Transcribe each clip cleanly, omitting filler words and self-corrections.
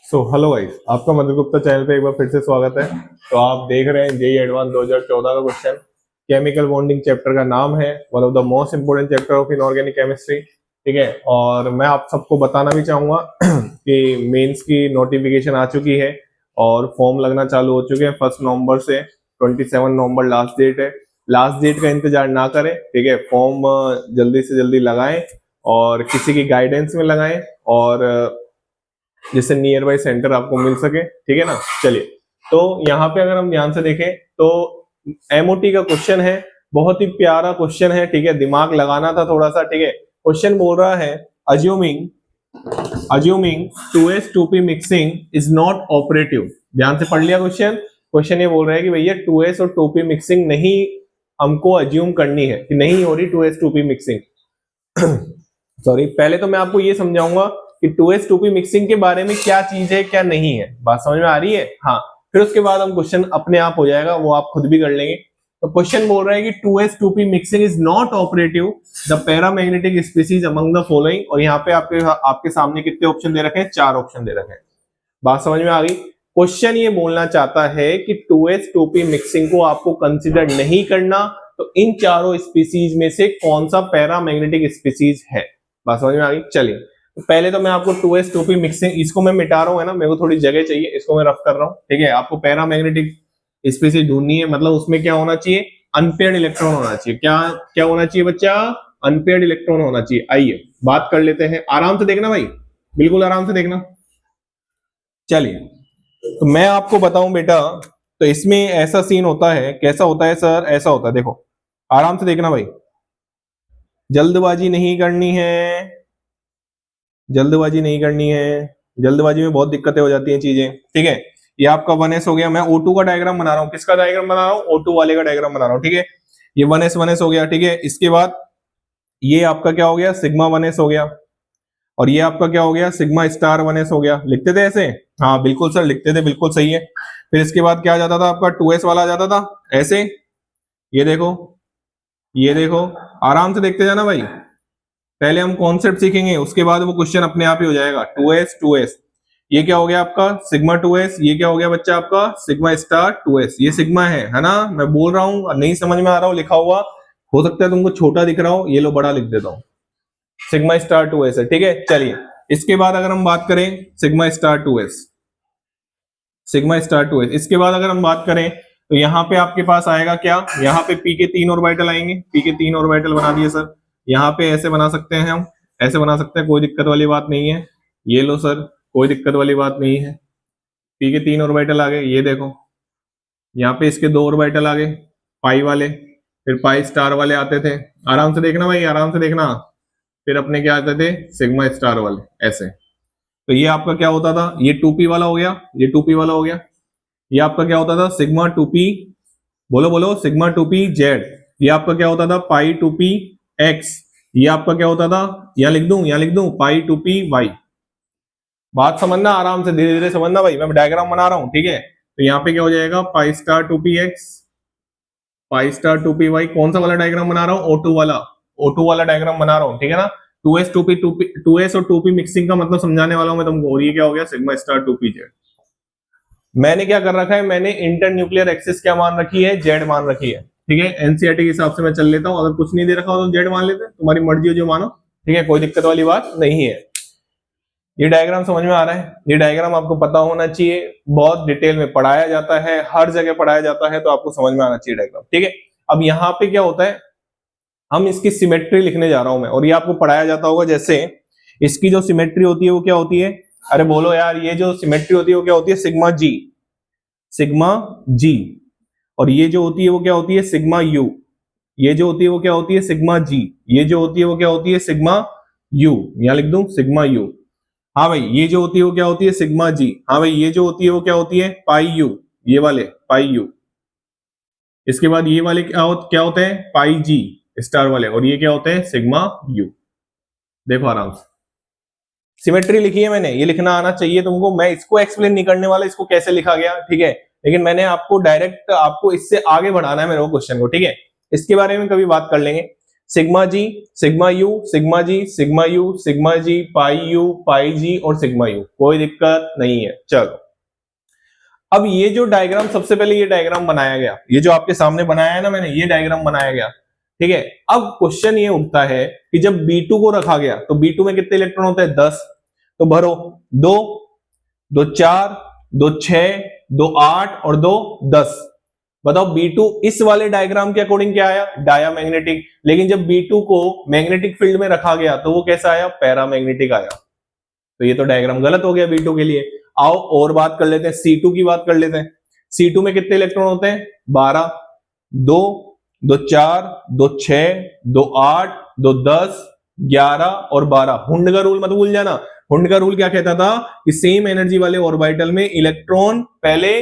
Hello guys, आपका मधुर Gupta channel पे एक बार फिर से स्वागत है। तो आप देख रहे हैं जेईई एडवांस 2014 का क्वेश्चन। केमिकल बॉन्डिंग चैप्टर का नाम है one of the most important chapter of inorganic chemistry. ठीक है, और मैं आप सबको बताना भी चाहूंगा कि मेंस की नोटिफिकेशन आ चुकी है और फॉर्म लगना चालू हो चुके हैं 1 नवंबर से। 27 नवंबर लास्ट डेट है। लास्ट डेट का इंतजार ना करें, ठीक है। फॉर्म जल्दी से जल्दी लगाएं और किसी की गाइडेंस में लगाएं और जिससे नियर बाई सेंटर आपको मिल सके, ठीक है ना। चलिए, तो यहाँ पे अगर हम ध्यान से देखें तो एमओटी का क्वेश्चन है, बहुत ही प्यारा क्वेश्चन है, ठीक है। दिमाग लगाना था थोड़ा सा, ठीक है। क्वेश्चन बोल रहा है assuming 2s 2p mixing is not operative. ध्यान से पढ़ लिया क्वेश्चन। क्वेश्चन ये बोल रहा है कि भैया 2s और 2p मिक्सिंग नहीं हमको अज्यूम करनी है कि नहीं हो रही 2s 2p मिक्सिंग। सॉरी, पहले तो मैं आपको ये समझाऊंगा कि 2s 2p मिक्सिंग के बारे में क्या चीज है क्या नहीं है। बात समझ में आ रही है? हाँ, फिर उसके बाद हम क्वेश्चन अपने आप हो जाएगा, वो आप खुद भी कर लेंगे। तो क्वेश्चन बोल रहा है कि 2s 2p mixing is not operative the paramagnetic species among the following. और यहाँ पे आपके सामने कितने ऑप्शन दे रखे हैं? 4 ऑप्शन दे रखे हैं। बात समझ में आ गई? क्वेश्चन ये बोलना चाहता है कि 2s 2p मिक्सिंग को आपको कंसिडर नहीं करना, तो इन चारों स्पीसीज में से कौन सा पैरामैग्नेटिक स्पीसीज है। बात समझ में आ गई? चलिए, तो पहले तो मैं आपको 2s 2p मिक्सिंग, इसको मैं मिटा रहा हूं, है ना, मेरे को थोड़ी जगह चाहिए, इसको मैं रफ कर रहा हूं, ठीक है। आपको पैरामैग्नेटिक स्पीसीज ढूंढनी है, मतलब उसमें क्या होना चाहिए? अनपेयर्ड इलेक्ट्रॉन होना चाहिए। क्या क्या होना चाहिए बच्चा? अनपेयर्ड इलेक्ट्रॉन होना चाहिए। आइए बात कर लेते हैं, आराम से देखना भाई, बिल्कुल आराम से देखना। चलिए, तो मैं आपको बताऊं बेटा, तो इसमें ऐसा सीन होता है। कैसा होता है सर? ऐसा होता है, देखो आराम से देखना भाई, जल्दबाजी नहीं करनी है, जल्दबाजी नहीं करनी है। जल्दबाजी में बहुत दिक्कतें हो जाती हैं चीजें, ठीक है। ये आपका 1s हो गया। मैं O2 का डायग्राम बना रहा हूँ। किसका डायग्राम बना रहा हूँ? O2 वाले का डायग्राम बना रहा हूँ, ठीक है। ये 1s हो गया, ठीक है। इसके बाद ये आपका क्या हो गया? सिग्मा 1s हो गया। और ये आपका क्या हो गया? सिग्मा स्टार 1s हो गया। लिखते थे ऐसे? हाँ बिल्कुल सर, लिखते थे, बिल्कुल सही है। फिर इसके बाद क्या आ जाता था आपका? 2s वाला आ जाता था ऐसे। ये देखो, ये देखो, आराम से देखते जाना भाई। पहले हम कॉन्सेप्ट सीखेंगे, उसके बाद वो क्वेश्चन अपने आप ही हो जाएगा। 2s ये क्या हो गया आपका? Sigma 2s। ये क्या हो गया बच्चा आपका? Sigma star 2s। ये सिग्मा है ना। मैं बोल रहा हूँ, नहीं समझ में आ रहा हो लिखा हुआ, हो सकता है तुमको छोटा दिख रहा हो, ये लो बड़ा लिख देता हूँ। सिग्मा स्टार 2s है, ठीक है। चलिए, इसके बाद अगर हम बात करें sigma star 2s, sigma star 2s, इसके बाद अगर हम बात करें तो यहाँ पे आपके पास आएगा क्या? यहाँ पे पी के 3 ऑर्बिटल आएंगे। पी के 3 ऑर्बिटल बना दिए सर। यहाँ पे ऐसे बना सकते हैं हम, ऐसे बना सकते हैं, कोई दिक्कत वाली बात नहीं है। ये लो सर, कोई दिक्कत वाली बात नहीं है। पी के 3 ऑर्बिटल आ गए, ये देखो। यहाँ पे इसके 2 ऑर्बिटल आ गए, पाई वाले। फिर पाई स्टार वाले आते थे। आराम से देखना भाई, आराम से देखना। फिर अपने क्या आते थे? सिग्मा स्टार वाले, ऐसे। तो ये आपका क्या होता था? ये 2p वाला हो गया, ये 2p वाला हो गया। ये आपका क्या होता था? सिग्मा 2p, बोलो बोलो, सिग्मा 2p जेड। ये आपका क्या होता था? पाई 2p एक्स। ये आपका क्या होता था? यहाँ लिख दूं, यहाँ लिख दूं, पाई 2p वाई। बात समझना, आराम से धीरे धीरे समझना भाई, मैं डायग्राम बना रहा हूँ, ठीक है। तो यहाँ पे क्या हो जाएगा? Pi star 2p X, pi star 2p Y. कौन सा वाला डायग्राम बना रहा हूँ? O2 वाला, O2 वाला डायग्राम बना रहा हूँ, ठीक है ना। 2s 2p 2s और 2p मिक्सिंग का मतलब समझाने वाला हूं मैं तुमको। और ये क्या हो गया? Sigma star 2p Z. मैंने क्या कर रखा है? मैंने इंटर न्यूक्लियर एक्सिस क्या मान रखी है? जेड मान रखी है, ठीक है। एनसीईआरटी के हिसाब से मैं चल लेता हूं, अगर कुछ नहीं दे रखा हो तो जेड मान लेते हैं, तुम्हारी मर्जी हो जो मानो, ठीक है, कोई दिक्कत वाली बात नहीं है। ये डायग्राम समझ में आ रहा है? ये डायग्राम आपको पता होना चाहिए, बहुत डिटेल में पढ़ाया जाता है, हर जगह पढ़ाया जाता है, तो आपको समझ में आना चाहिए डायग्राम, ठीक है। अब यहाँ पे क्या होता है, हम इसकी सिमेट्री लिखने जा रहा हूं मैं, और ये आपको पढ़ाया जाता होगा। जैसे इसकी जो सिमेट्री होती है वो क्या होती है? अरे बोलो यार, ये जो सिमेट्री होती है वो क्या होती है? सिग्मा जी, सिग्मा जी। और ये जो होती है वो क्या होती है? Sigma you. ये जो होती है वो क्या होती है? सिग्मा जी। ये जो होती है वो क्या होती है? Sigma you. यहां लिख दूं, सिग्मा यू। हाँ भाई, ये जो होती है वो क्या होती है? सिग्मा जी। हाँ भाई, ये जो होती है वो क्या होती है? पाई यू। ये वाले पाई यू। इसके बाद ये वाले क्या होते हैं? पाई जी स्टार वाले। और ये क्या होते हैं? Sigma you. देखो आराम से, सिमेट्री लिखी है मैंने, ये लिखना आना चाहिए तुमको। मैं इसको एक्सप्लेन नहीं करने वाला, इसको कैसे लिखा गया, ठीक है। लेकिन मैंने आपको डायरेक्ट, आपको इससे आगे बढ़ाना है मेरे को क्वेश्चन को, ठीक है। इसके बारे में कभी बात कर लेंगे। Sigma g, sigma u, sigma g, sigma u, sigma g, pi u, pi g और सिग्मा यू, कोई दिक्कत नहीं है। चलो अब ये जो डायग्राम, सबसे पहले ये डायग्राम बनाया गया, ये जो आपके सामने बनाया है ना मैंने, ये डायग्राम बनाया गया, ठीक है। अब क्वेश्चन ये उठता है कि जब B2 को रखा गया तो B2 में कितने इलेक्ट्रॉन होते हैं? 10। तो भरो, 2, 2 4, 2 6, 2 8 और 2 10। बताओ B2 इस वाले डायग्राम के अकॉर्डिंग क्या आया? डायामैग्नेटिक। लेकिन जब B2 को मैग्नेटिक फील्ड में रखा गया तो वो कैसा आया? पैरामैग्नेटिक आया। तो ये तो डायग्राम गलत हो गया B2 के लिए। आओ और बात कर लेते हैं, C2 की बात कर लेते हैं। C2 में कितने इलेक्ट्रॉन होते हैं? 12। 2, 2 4, 2 6, 2 8, 2 10, 11 और 12। हुंड का रूल मत भूल जाना। हुंड का रूल क्या कहता था कि सेम एनर्जी वाले ऑर्बिटल में इलेक्ट्रॉन पहले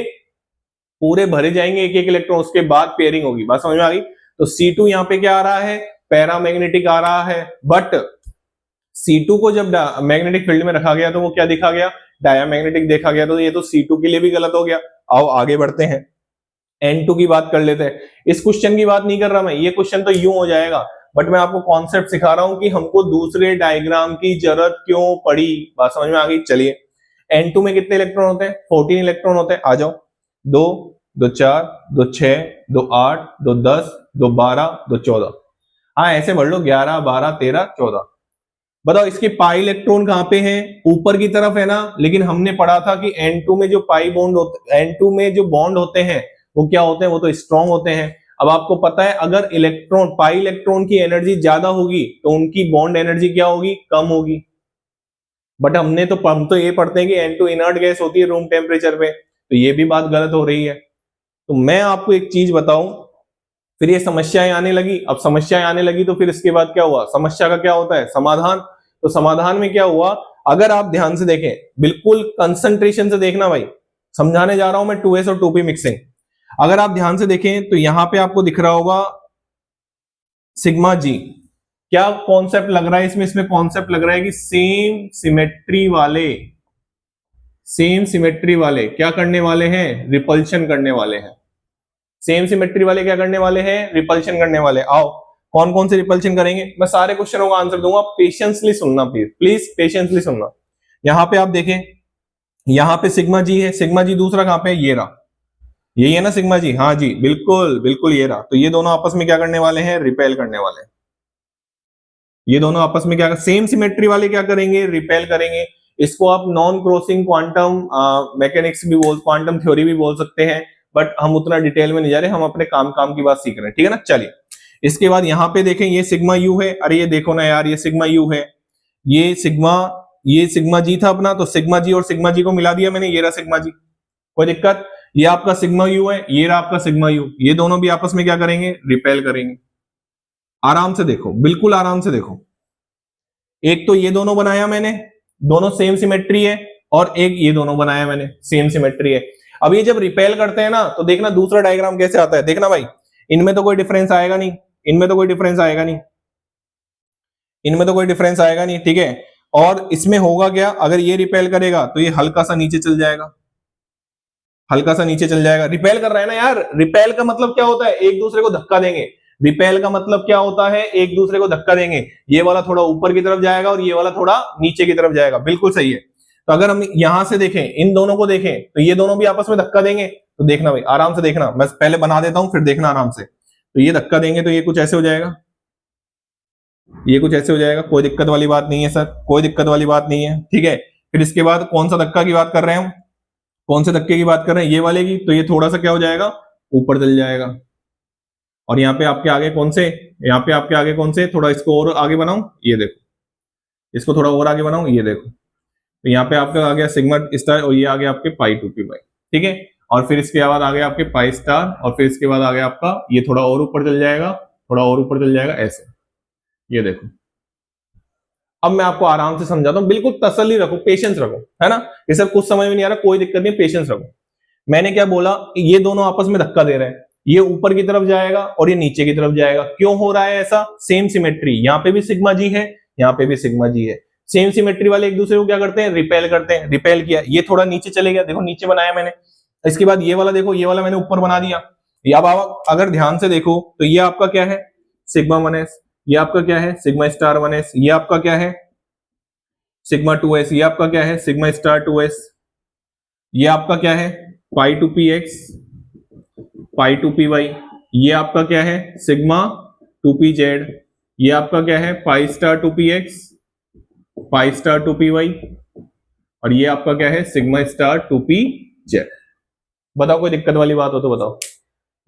पूरे भरे जाएंगे, एक एक इलेक्ट्रॉन, उसके बाद पेयरिंग होगी। बात समझ में आ गई? तो C2 यहां पे क्या आ रहा है? पैरामैग्नेटिक आ रहा है। बट C2 को जब मैग्नेटिक फील्ड में रखा गया तो वो क्या दिखा गया? डायामैग्नेटिक देखा गया। तो ये तो C2 के लिए भी गलत हो गया। आओ आगे बढ़ते हैं, N2 की बात कर लेते हैं। इस क्वेश्चन की बात नहीं कर रहा मैं, ये क्वेश्चन तो यूं हो जाएगा, बट मैं आपको कॉन्सेप्ट सिखा रहा हूं कि हमको दूसरे डायग्राम की जरूरत क्यों पड़ी। बात समझ में आ गई? चलिए, N2 में कितने इलेक्ट्रॉन होते हैं? 14 इलेक्ट्रॉन होते हैं। आ जाओ, 2, 2 4, 2 6, 2 8, 2 10, 2 12, 2 14। हाँ ऐसे भर लो, 11 12 13 14। बताओ इसके पाई इलेक्ट्रॉन कहां पे हैं? ऊपर की तरफ है ना। लेकिन हमने पढ़ा था कि N2 में जो पाई बॉन्ड होते, N2 में जो बॉन्ड होते हैं वो क्या होते हैं? वो तो स्ट्रॉन्ग होते हैं। अब आपको पता है अगर इलेक्ट्रॉन, पाई इलेक्ट्रॉन की एनर्जी ज्यादा होगी तो उनकी बॉन्ड एनर्जी क्या होगी? कम होगी। बट हम तो ये पढ़ते हैं कि N2 इनर्ट गैस होती है रूम टेम्परेचर पे, तो ये भी बात गलत हो रही है। तो मैं आपको एक चीज बताऊं, फिर ये समस्याएं आने लगी। अब समस्याएं आने लगी तो फिर इसके बाद क्या हुआ? समस्या का क्या होता है? समाधान। तो समाधान में क्या हुआ? अगर आप ध्यान से देखें, बिल्कुल कंसंट्रेशन से देखना भाई, समझाने जा रहा हूं मैं 2s और 2p मिक्सिंग। अगर आप ध्यान से देखें तो यहां पे आपको दिख रहा होगा सिग्मा जी। क्या कॉन्सेप्ट लग रहा है इसमें? इसमें कॉन्सेप्ट लग रहा है कि सेम सिमेट्री वाले क्या करने वाले हैं? रिपल्शन करने वाले हैं। सेम सिमेट्री वाले क्या करने वाले हैं? रिपल्शन करने वाले। आओ कौन कौन से रिपल्शन करेंगे? मैं सारे क्वेश्चनों का आंसर दूंगा, पेशेंसली सुनना प्लीज, प्लीज पेशेंसली सुनना। यहां पे आप देखें, यहां पे सिग्मा जी है। सिग्मा जी दूसरा कहां पे है? ये रहा, यही है ना सिग्मा जी? हाँ जी बिल्कुल बिल्कुल, ये रहा। तो ये दोनों आपस में क्या करने वाले हैं? रिपेल करने वाले हैं। ये दोनों आपस में क्या, सेम सिमेट्री वाले क्या करेंगे? रिपेल करेंगे। इसको आप नॉन क्रॉसिंग क्वांटम मैकेनिक्स भी बोल, क्वांटम थ्योरी भी बोल सकते हैं, बट हम उतना डिटेल में नहीं जा रहे, हम अपने काम काम की बात सीख रहे हैं, ठीक है ना। चलिए इसके बाद यहाँ पे देखें, ये सिग्मा यू है। अरे ये देखो ना यार, ये सिग्मा यू है, ये सिग्मा जी था अपना, तो सिग्मा जी और सिग्मा जी को मिला दिया मैंने, ये रहा सिग्मा जी, कोई दिक्कत? ये आपका सिग्मा यू है, ये रहा आपका सिग्मा यू। ये दोनों भी आपस में क्या करेंगे? रिपेल करेंगे। आराम से देखो, बिल्कुल आराम से देखो। एक तो ये दोनों बनाया मैंने, दोनों सेम सिमेट्री है, और एक ये दोनों बनाया मैंने, सेम सिमेट्री है। अब ये जब रिपेल करते हैं ना तो देखना दूसरा डायग्राम कैसे आता है, देखना भाई। इनमें तो कोई डिफरेंस आएगा नहीं, इनमें तो कोई डिफरेंस आएगा नहीं, इनमें तो कोई डिफरेंस आएगा नहीं, ठीक है। और इसमें होगा क्या? अगर ये रिपेल करेगा तो ये हल्का सा नीचे चल जाएगा, हल्का सा नीचे चल जाएगा। रिपेल कर रहा है ना यार, रिपेल का मतलब क्या होता है? एक दूसरे को धक्का देंगे। रिपेल का मतलब क्या होता है? एक दूसरे को धक्का देंगे। ये वाला थोड़ा ऊपर की तरफ जाएगा और ये वाला थोड़ा नीचे की तरफ जाएगा, बिल्कुल सही है। तो अगर हम यहां से देखें, इन दोनों को देखें, तो ये दोनों भी आपस में धक्का देंगे। तो देखना भाई, आराम से देखना, मैं पहले बना देता हूं फिर देखना आराम से। तो ये धक्का देंगे तो ये कुछ ऐसे हो जाएगा, ये कुछ ऐसे हो जाएगा, कोई दिक्कत वाली बात नहीं है सर, कोई दिक्कत वाली बात नहीं है, ठीक है। फिर इसके बाद कौन सा धक्का की बात कर रहे हैं हम? कौन से धक्के की बात कर रहे हैं? ये वाले की। तो ये थोड़ा सा क्या हो जाएगा? ऊपर चल जाएगा। और यहाँ पे आपके आगे कौन से, यहाँ पे आपके आगे कौन से, थोड़ा इसको और आगे बनाऊं, ये देखो, इसको थोड़ा और आगे बनाऊं, ये देखो। तो यहाँ पे आपका आ गया सिग्मा स्टार, और ये आ गया आपके पाई 2p बाई, ठीक है। और फिर इसके बाद आ गया आपके पाई स्टार, और फिर इसके बाद आ गया आपका ये थोड़ा और ऊपर चल जाएगा, थोड़ा और ऊपर चल जाएगा, ऐसे, ये देखो। अब मैं आपको आराम से समझाता हूँ, बिल्कुल तसल्ली रखो, पेशेंस रखो, है ना। ये सब कुछ समझ में नहीं आ रहा, कोई दिक्कत नहीं, पेशेंस रखो। मैंने क्या बोला? ये दोनों आपस में धक्का दे रहे हैं, ये ऊपर की तरफ जाएगा और ये नीचे की तरफ जाएगा। क्यों हो रहा है ऐसा? सेम सिमेट्री, यहाँ पे भी सिग्मा जी है, यहाँ पे भी सिग्मा जी है। सेम सिमेट्री वाले एक दूसरे को क्या करते हैं? रिपेल करते हैं। रिपेल किया, ये थोड़ा नीचे चले गया, देखो नीचे बनाया मैंने। इसके बाद ये वाला देखो, ये वाला मैंने ऊपर बना दिया। अब आप अगर ध्यान से देखो तो ये आपका क्या है? Sigma 1s। ये आपका क्या है सिग्मा स्टार 1s, ये आपका क्या है सिग्मा 2s, ये आपका क्या है सिग्मा स्टार 2s, ये आपका क्या है pi two p x pi two p y, ये आपका क्या है सिग्मा 2pz, ये आपका क्या है pi star 2px pi star 2py, और ये आपका क्या है सिग्मा स्टार 2pz। बताओ कोई दिक्कत वाली बात हो तो बताओ,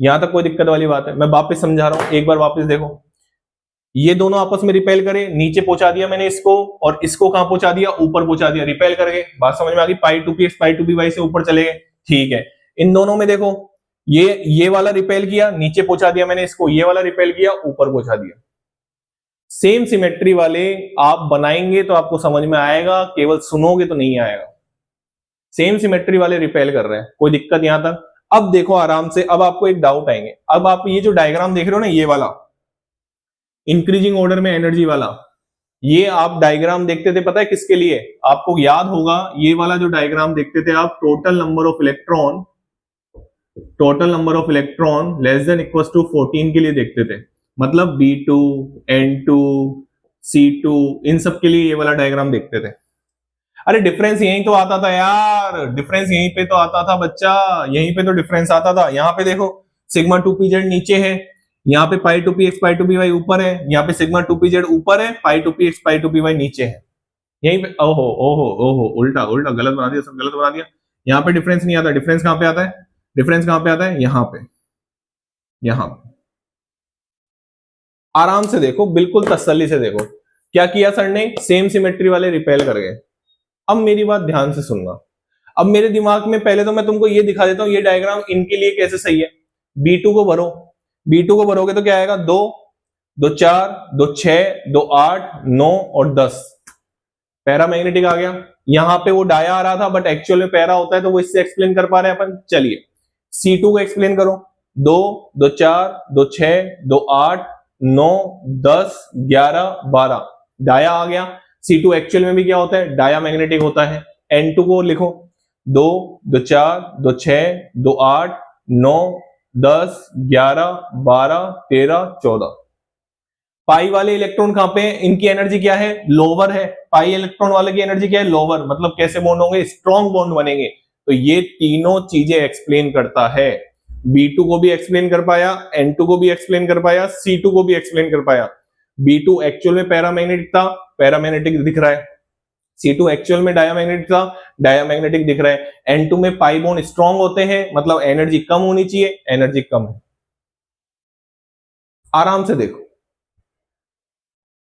यहां तक कोई दिक्कत वाली बात है? मैं वापस समझा रहा हूं, एक बार वापस देखो। ये दोनों आपस में रिपेल करे, नीचे पहुंचा दिया मैंने इसको, और इसको कहां पहुंचा दिया ऊपर पहुंचा दिया, रिपेल करके बात समझ में आ गई। पाई 2px पाई 2py से ऊपर चले गए, ठीक है। इन दोनों में देखो ये वाला रिपेल किया, नीचे पहुंचा दिया मैंने इसको, ये वाला रिपेल किया, ऊपर पहुंचा दिया। सेम सिमेट्री वाले आप बनाएंगे तो आपको समझ में आएगा, केवल सुनोगे तो नहीं आएगा। सेम सिमेट्री वाले रिपेल कर रहे हैं, कोई दिक्कत यहां तक? अब देखो आराम से, अब आपको एक डाउट आएंगे। अब आप ये जो डायग्राम देख रहे हो ना, ये वाला इंक्रीजिंग ऑर्डर में एनर्जी वाला, ये आप डायग्राम देखते थे पता है किसके लिए? आपको याद होगा ये वाला जो डायग्राम देखते थे आप, total number of electron less than equal to 14 के लिए देखते थे। मतलब B2, N2, C2, इन सब के लिए ये वाला डायग्राम देखते थे। अरे डिफरेंस यहीं तो आता था यार, डिफरेंस यहीं पे तो आता था बच्चा, यहीं पे तो डिफरेंस आता था। यहाँ पे देखो सिग्मा 2pz नीचे है, यहाँ पे पाई 2px पाई 2py ऊपर है, यहाँ पे सिग्मा 2pz ऊपर है, पाई 2px पाई 2py नीचे है। यहीं पे ओहो ओहो ओहो उल्टा उल्टा गलत बना दिया, सब गलत बना दिया। यहाँ पे डिफरेंस नहीं आता, डिफरेंस कहां पे आता है? डिफरेंस कहां पे आता है? यहाँ पे, यहाँ पे। आराम से देखो, बिल्कुल तसल्ली से देखो, क्या किया सर ने? सेम सिमेट्री वाले रिपेल कर गए। अब मेरी बात ध्यान से सुनना। अब मेरे दिमाग में पहले तो मैं तुमको ये दिखा देता हूं, ये डायग्राम इनके लिए कैसे सही है। B2 को भरो, B2 को भरोगे तो क्या आएगा? 2 2 4 2 6 2 8 9 और 10। पैरामैग्नेटिक आ गया। यहां पे वो डाया आ रहा था, बट एक्चुअल में पैरा होता है, तो वो इससे एक्सप्लेन कर पा रहे हैं अपन। चलिए C2 को एक्सप्लेन करो। 2 2 4 2 6 2 8 9 10 11 12 डाया आ गया। C2 एक्चुअल में भी क्या होता है? डाया मैग्नेटिक होता है। N2 को लिखो, 2 2 4 2 6 2 8 9 10 11 12 13 14। पाई वाले इलेक्ट्रॉन कहां पे हैं? इनकी एनर्जी क्या है? लोअर है। पाई इलेक्ट्रॉन वाले की एनर्जी क्या है? लोअर। मतलब कैसे बॉन्ड होंगे? स्ट्रॉन्ग बॉन्ड बनेंगे। तो ये तीनों चीजें एक्सप्लेन करता है। B2 को भी एक्सप्लेन कर पाया, N2 को भी एक्सप्लेन कर पाया, C2 को भी एक्सप्लेन कर पाया। B2 एक्चुअल में पैरामैग्नेटिक था, पैरामैग्नेटिक दिख रहा है। C2 एक्चुअल में डायामैग्नेटिक था, डायामैग्नेटिक दिख रहा है। N2 में पाई बॉन्ड स्ट्रॉन्ग होते हैं, मतलब एनर्जी कम होनी चाहिए, एनर्जी कम है। आराम से देखो,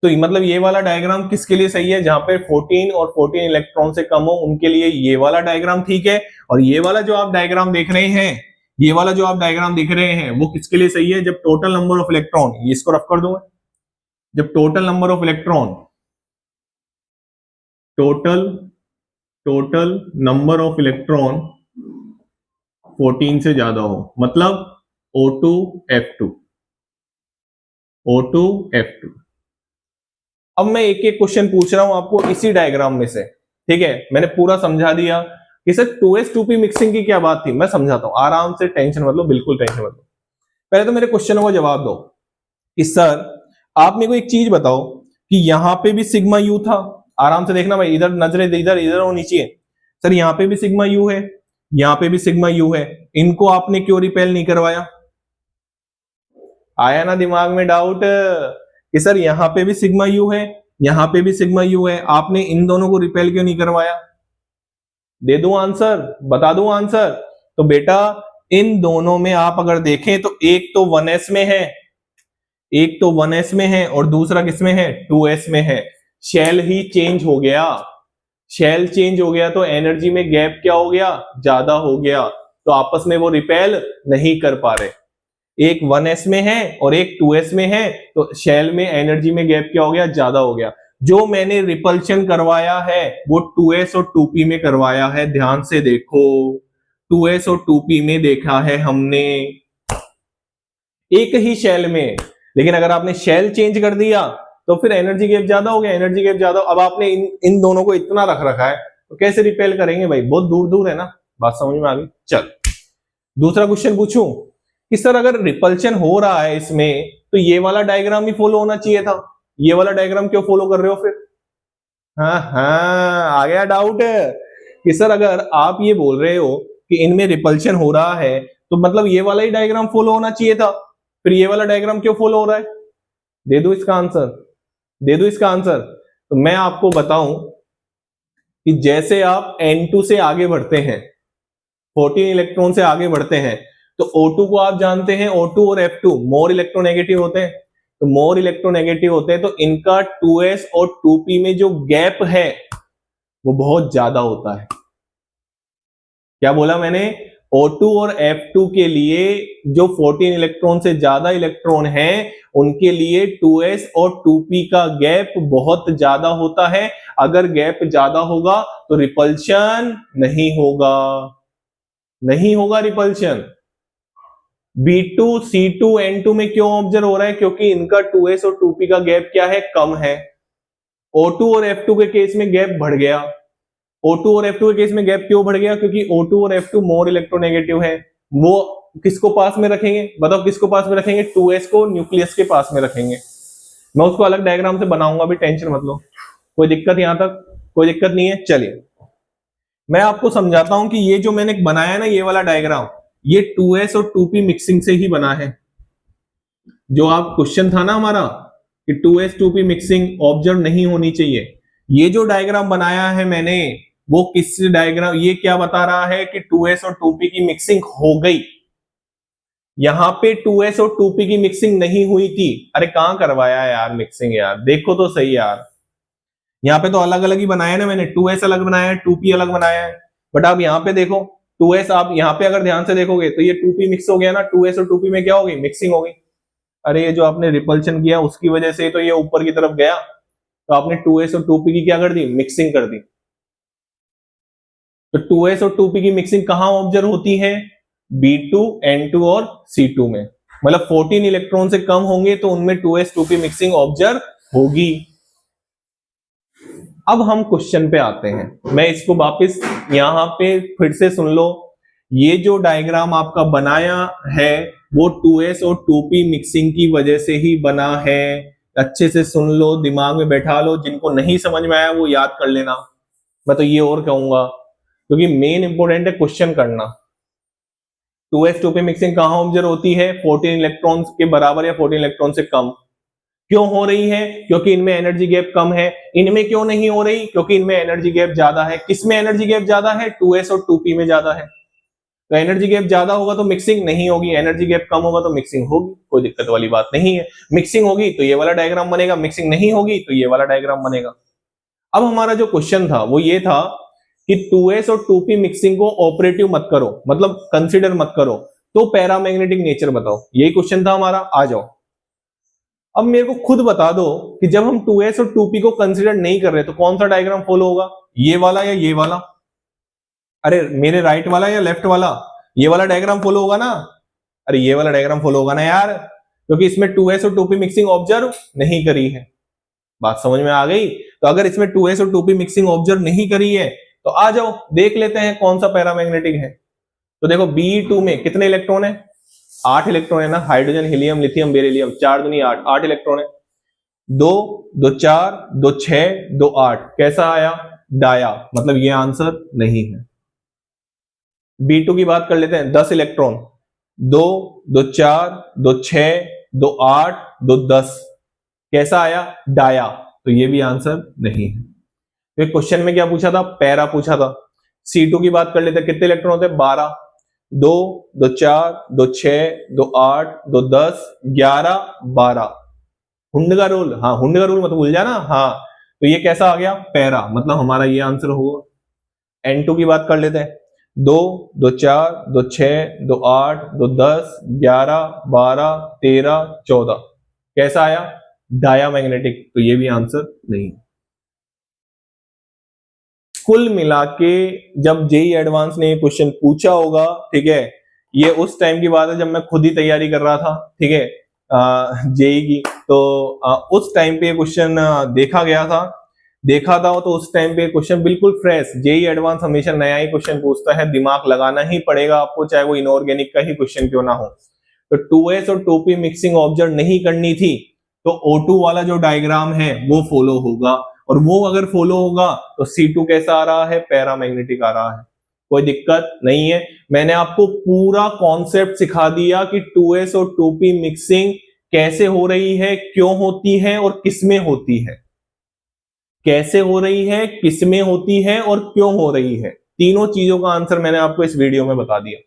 तो मतलब ये वाला डायग्राम किसके लिए सही है? जहां पे 14 और 14 इलेक्ट्रॉन से कम हो उनके लिए ये वाला डायग्राम ठीक है। और ये वाला जो आप डायग्राम देख रहे हैं, ये वाला जो आप डायग्राम देख रहे हैं, वो किसके लिए सही है? जब टोटल नंबर ऑफ इलेक्ट्रॉन, इसको रफ कर दूंगा, जब total number of electron, total number of electron 14 से ज्यादा हो, मतलब O2F2, O2F2। अब मैं एक एक क्वेश्चन पूछ रहा हूं आपको इसी डायग्राम में से, ठीक है? मैंने पूरा समझा दिया कि सर 2s2p मिक्सिंग की क्या बात थी। मैं समझाता हूं, आराम से, टेंशन मत लो, बिल्कुल टेंशन मत लो। पहले तो मेरे क्वेश्चनों का जवाब दो कि सर आप मेरे को एक चीज बताओ कि यहां पे भी सिग्मा यू था। आराम से देखना भाई, इधर नजरें इधर इधर और नीचे है। सर यहाँ पे भी सिग्मा यू है, यहाँ पे भी सिग्मा यू है, इनको आपने क्यों रिपेल नहीं करवाया? आया ना दिमाग में डाउट कि सर यहाँ पे भी सिग्मा यू है, यहाँ पे भी सिग्मा यू है, आपने इन दोनों को रिपेल क्यों नहीं करवाया? दे दूं आंसर? बता दूं आंसर? तो बेटा इन दोनों में आप अगर देखें तो एक तो 1s में है, एक तो 1s में है, और दूसरा किसमें है? 2s में है। शेल ही चेंज हो गया, शेल चेंज हो गया तो एनर्जी में गैप क्या हो गया? ज्यादा हो गया। तो आपस में वो रिपेल नहीं कर पा रहे। एक 1s में है और एक 2s में है, तो शेल में एनर्जी में गैप क्या हो गया? ज्यादा हो गया। जो मैंने रिपल्शन करवाया है वो 2s और 2p में करवाया है। ध्यान से देखो, 2s और 2p में देखा है हमने, एक ही शेल में। लेकिन अगर आपने शेल चेंज कर दिया तो फिर एनर्जी गैप ज्यादा हो गया, एनर्जी गैप ज्यादा। अब आपने इन दोनों को इतना रख रखा है तो कैसे रिपेल करेंगे भाई? बहुत दूर दूर है ना, बात समझ में आ गई। चल दूसरा क्वेश्चन पूछूं। कि सर अगर रिपल्शन हो रहा है इसमें तो ये वाला डायग्राम ही फॉलो होना चाहिए था, ये वाला डायग्राम क्यों फॉलो कर रहे हो फिर? हाँ हाँ, आ गया डाउट कि सर अगर आप ये बोल रहे हो कि इनमें रिपल्शन हो रहा है तो मतलब ये वाला ही डायग्राम फॉलो होना चाहिए था, फिर ये वाला डायग्राम क्यों फॉलो हो रहा है? दे दो इसका आंसर, दे दो इसका आंसर। तो मैं आपको बताऊं कि जैसे आप N2 से आगे बढ़ते हैं, 14 इलेक्ट्रॉन से आगे बढ़ते हैं, तो O2 को आप जानते हैं, O2 और F2 मोर इलेक्ट्रोनेगेटिव होते हैं, तो मोर इलेक्ट्रोनेगेटिव होते हैं, तो इनका 2s और 2p में जो गैप है वो बहुत ज्यादा होता है। क्या बोला मैंने? O2 और F2 के लिए जो 14 इलेक्ट्रॉन से ज्यादा इलेक्ट्रॉन हैं उनके लिए 2s और 2p का गैप बहुत ज्यादा होता है। अगर गैप ज्यादा होगा तो रिपल्शन नहीं होगा, नहीं होगा रिपल्शन। B2 C2 N2 में क्यों ऑब्जर्व हो रहा है? क्योंकि इनका 2s और 2p का गैप क्या है? कम है। O2 और F2 के केस में गैप बढ़ गया। O2 और F2 के केस में गैप क्यों बढ़ गया? क्योंकि O2 और F2 मोर इलेक्ट्रोनेगेटिव है। वो किसको पास में रखेंगे? बताओ किसको पास में रखेंगे? 2s को न्यूक्लियस के पास में रखेंगे। मैं उसको अलग डायग्राम से बनाऊंगा, भी टेंशन मत लो, कोई दिक्कत यहां तक? कोई दिक्कत नहीं है। चलिए मैं आपको समझाता हूं कि ये जो मैंने बनाया ना ये वाला डायग्राम, ये 2s और 2p मिक्सिंग से ही बना है। जो आप क्वेश्चन था ना हमारा कि 2s 2p मिक्सिंग ऑब्जर्व नहीं होनी चाहिए, ये जो डायग्राम बनाया है मैंने वो किस डायग्राम, ये क्या बता रहा है कि 2s और 2p की मिक्सिंग हो गई। यहां पे 2s और 2p की मिक्सिंग नहीं हुई थी। अरे कहां करवाया है यार मिक्सिंग यार, देखो तो सही यार, यहाँ पे तो अलग अलग ही बनाया है ना मैंने, 2s अलग बनाया है, 2p अलग बनाया है। बट आप यहाँ पे देखो 2s, आप यहाँ पे अगर ध्यान से देखोगे तो ये 2p मिक्स हो गया ना, 2s और 2p में क्या हो गई? मिक्सिंग हो गई। अरे ये जो आपने रिपल्शन किया उसकी वजह से तो ये ऊपर की तरफ गया, तो आपने 2s और 2p की क्या कर दी? मिक्सिंग कर दी। तो 2s और 2p की मिक्सिंग कहां ऑब्जर्व होती है? B2 N2 और C2 में। मतलब 14 इलेक्ट्रॉन से कम होंगे तो उनमें 2s 2p मिक्सिंग ऑब्जर्व होगी। अब हम क्वेश्चन पे आते हैं, मैं इसको वापस यहां पे फिर से सुन लो। ये जो डायग्राम आपका बनाया है वो 2s और 2p मिक्सिंग की वजह से ही बना है। अच्छे से सुन लो, दिमाग में बैठा लो, जिनको नहीं समझ में आया वो याद कर लेना। मैं तो ये और कहूंगा क्योंकि मेन इंपोर्टेंट है क्वेश्चन करना। 2s 2p मिक्सिंग कहां ऑब्जर्व होती है? 14 इलेक्ट्रॉन के बराबर या 14 इलेक्ट्रॉन से कम। क्यों हो रही है? क्योंकि इनमें एनर्जी गैप कम है। इनमें क्यों नहीं हो रही? क्योंकि इनमें एनर्जी गैप ज्यादा है। किसमें एनर्जी गैप ज्यादा है? 2s और 2p में ज्यादा है। तो एनर्जी गैप ज्यादा होगा तो मिक्सिंग नहीं होगी, एनर्जी गैप कम होगा तो मिक्सिंग होगी, कोई दिक्कत वाली बात नहीं है। मिक्सिंग होगी तो ये वाला डायग्राम बनेगा, मिक्सिंग नहीं होगी तो ये वाला डायग्राम बनेगा। अब हमारा जो क्वेश्चन था वो ये था कि 2s और 2p मिक्सिंग को ऑपरेटिव मत करो, मतलब कंसिडर मत करो, तो पैरामैग्नेटिक नेचर बताओ। यही क्वेश्चन था हमारा। आ जाओ, अब मेरे को खुद बता दो कि जब हम 2s और 2p को कंसिडर नहीं कर रहे तो कौन सा डायग्राम फॉलो होगा? ये वाला या ये वाला? अरे मेरे राइट वाला या लेफ्ट वाला? ये वाला डायग्राम फॉलो होगा ना? अरे ये वाला डायग्राम फॉलो होगा ना यार, क्योंकि इसमें 2s और 2p मिक्सिंग ऑब्जर्व नहीं करी है। बात समझ में आ गई? तो अगर इसमें 2s और 2p मिक्सिंग ऑब्जर्व नहीं करी है तो आ जाओ देख लेते हैं कौन सा पैरामैग्नेटिक है। तो देखो Be2 में कितने इलेक्ट्रॉन है? 8 इलेक्ट्रॉन है ना, हाइड्रोजन हीलियम लिथियम बेरिलियम, 4 दूनी 8, 8 इलेक्ट्रॉन है। 2 2 4 2 6 2 8, कैसा आया? डाया, मतलब ये आंसर नहीं है। B2 की बात कर लेते हैं, 10 इलेक्ट्रॉन, 2 2 4 2 6 2 8 2 10, कैसा आया? डाया, तो ये भी आंसर नहीं है। तो क्वेश्चन में क्या पूछा था? पैरा पूछा था। C2 की बात कर लेते हैं, कितने इलेक्ट्रॉन होते हैं? 12, 2 2 4 2 6 2 8 2 10 11 12, हुंड का रूल, हाँ हुंड का रूल मत भूल जाना। हाँ, तो ये कैसा आ गया? पैरा, मतलब हमारा ये आंसर होगा। N2 की बात कर लेते हैं, 2 2 4 2 6 2 8 2 10 11 12 13 14, कैसा आया? डायामैग्नेटिक, तो ये भी आंसर नहीं। कुल मिला के जब जेई एडवांस ने ये क्वेश्चन पूछा होगा, ठीक है, ये उस टाइम की बात है जब मैं खुद ही तैयारी कर रहा था, ठीक है, जेई की, तो उस टाइम पे क्वेश्चन देखा था तो उस टाइम पे क्वेश्चन बिल्कुल फ्रेश। जेई एडवांस हमेशा नया ही क्वेश्चन पूछता है, दिमाग लगाना ही पड़ेगा आपको, चाहे वो इनऑर्गेनिक का ही क्वेश्चन क्यों ना हो। तो 2s और 2p मिक्सिंग ऑब्जर्व नहीं करनी थी, तो O2 वाला जो डायग्राम है वो फॉलो होगा, और वो अगर फॉलो होगा तो C2 कैसा आ रहा है, पैरामैग्नेटिक आ रहा है। कोई दिक्कत नहीं है। मैंने आपको पूरा कॉन्सेप्ट सिखा दिया कि 2s और 2p मिक्सिंग कैसे हो रही है, क्यों होती है और किसमें होती है, कैसे हो रही है, किसमें होती है और क्यों हो रही है। तीनों चीजों का आंसर मैंने आपको इस वीडियो में बता दिया।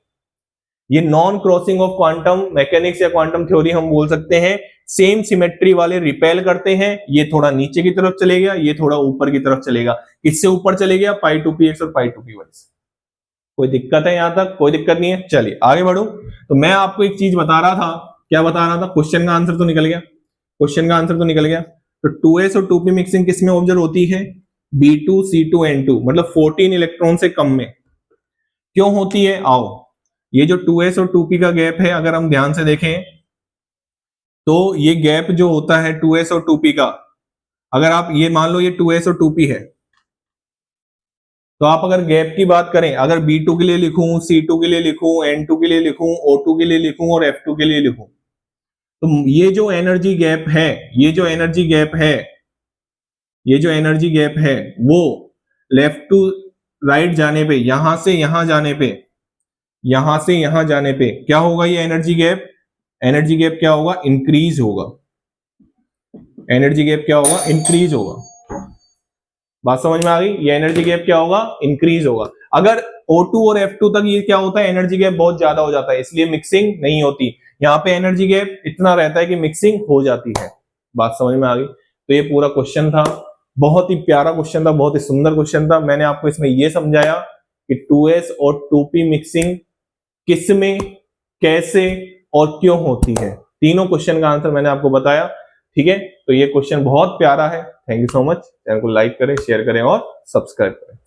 ये non crossing of quantum mechanics या क्वांटम थ्योरी हम बोल सकते हैं। सेम सिमेट्री वाले रिपेल करते हैं, ये थोड़ा नीचे की तरफ चलेगा, ये थोड़ा ऊपर की तरफ चलेगा। किससे ऊपर चलेगा, पाई टू पी एक्स और पाई टू पी वाई से। कोई दिक्कत है यहां तक, कोई दिक्कत नहीं है। चलिए आगे बढ़ो। तो मैं आपको एक चीज बता रहा था, क्या बता रहा था, क्वेश्चन का आंसर तो निकल गया, क्वेश्चन का आंसर तो निकल गया। तो 2s और 2p मिक्सिंग किसमें ऑब्जर्व होती है, B2 C2 N2 मतलब 14 इलेक्ट्रॉन से कम में। क्यों होती है, आओ, ये जो 2s और 2p का गैप है अगर हम ध्यान से देखें तो ये गैप जो होता है 2s और 2p का, अगर आप ये मान लो ये 2s और 2p है, तो आप अगर गैप की बात करें, अगर B2 के लिए लिखूं, C2 के लिए लिखूं, N2 के लिए लिखूं, O2 के लिए लिखूं और F2 के लिए लिखूं, तो ये जो एनर्जी गैप है, ये जो एनर्जी गैप है, ये जो एनर्जी गैप है वो लेफ्ट टू राइट जाने पे, यहां से यहां जाने पे, यहां से यहां जाने पे क्या होगा, ये एनर्जी गैप, एनर्जी गैप क्या होगा, इंक्रीज होगा। एनर्जी गैप क्या होगा, इंक्रीज होगा। बात समझ में आ गई, ये एनर्जी गैप क्या होगा, इंक्रीज होगा। अगर O2 और F2 तक ये क्या होता है, एनर्जी गैप बहुत ज्यादा हो जाता है, इसलिए मिक्सिंग नहीं होती। यहाँ पे एनर्जी गैप इतना रहता है कि मिक्सिंग हो जाती है। बात समझ में आ गई। तो ये पूरा क्वेश्चन था, बहुत ही प्यारा क्वेश्चन था, बहुत ही सुंदर क्वेश्चन था। मैंने आपको इसमें ये समझाया कि 2s और 2p मिक्सिंग किस में, कैसे और क्यों होती है। तीनों क्वेश्चन का आंसर मैंने आपको बताया। ठीक है, तो ये क्वेश्चन बहुत प्यारा है। Thank you so much. Channel को लाइक करें, शेयर करें और सब्सक्राइब करें।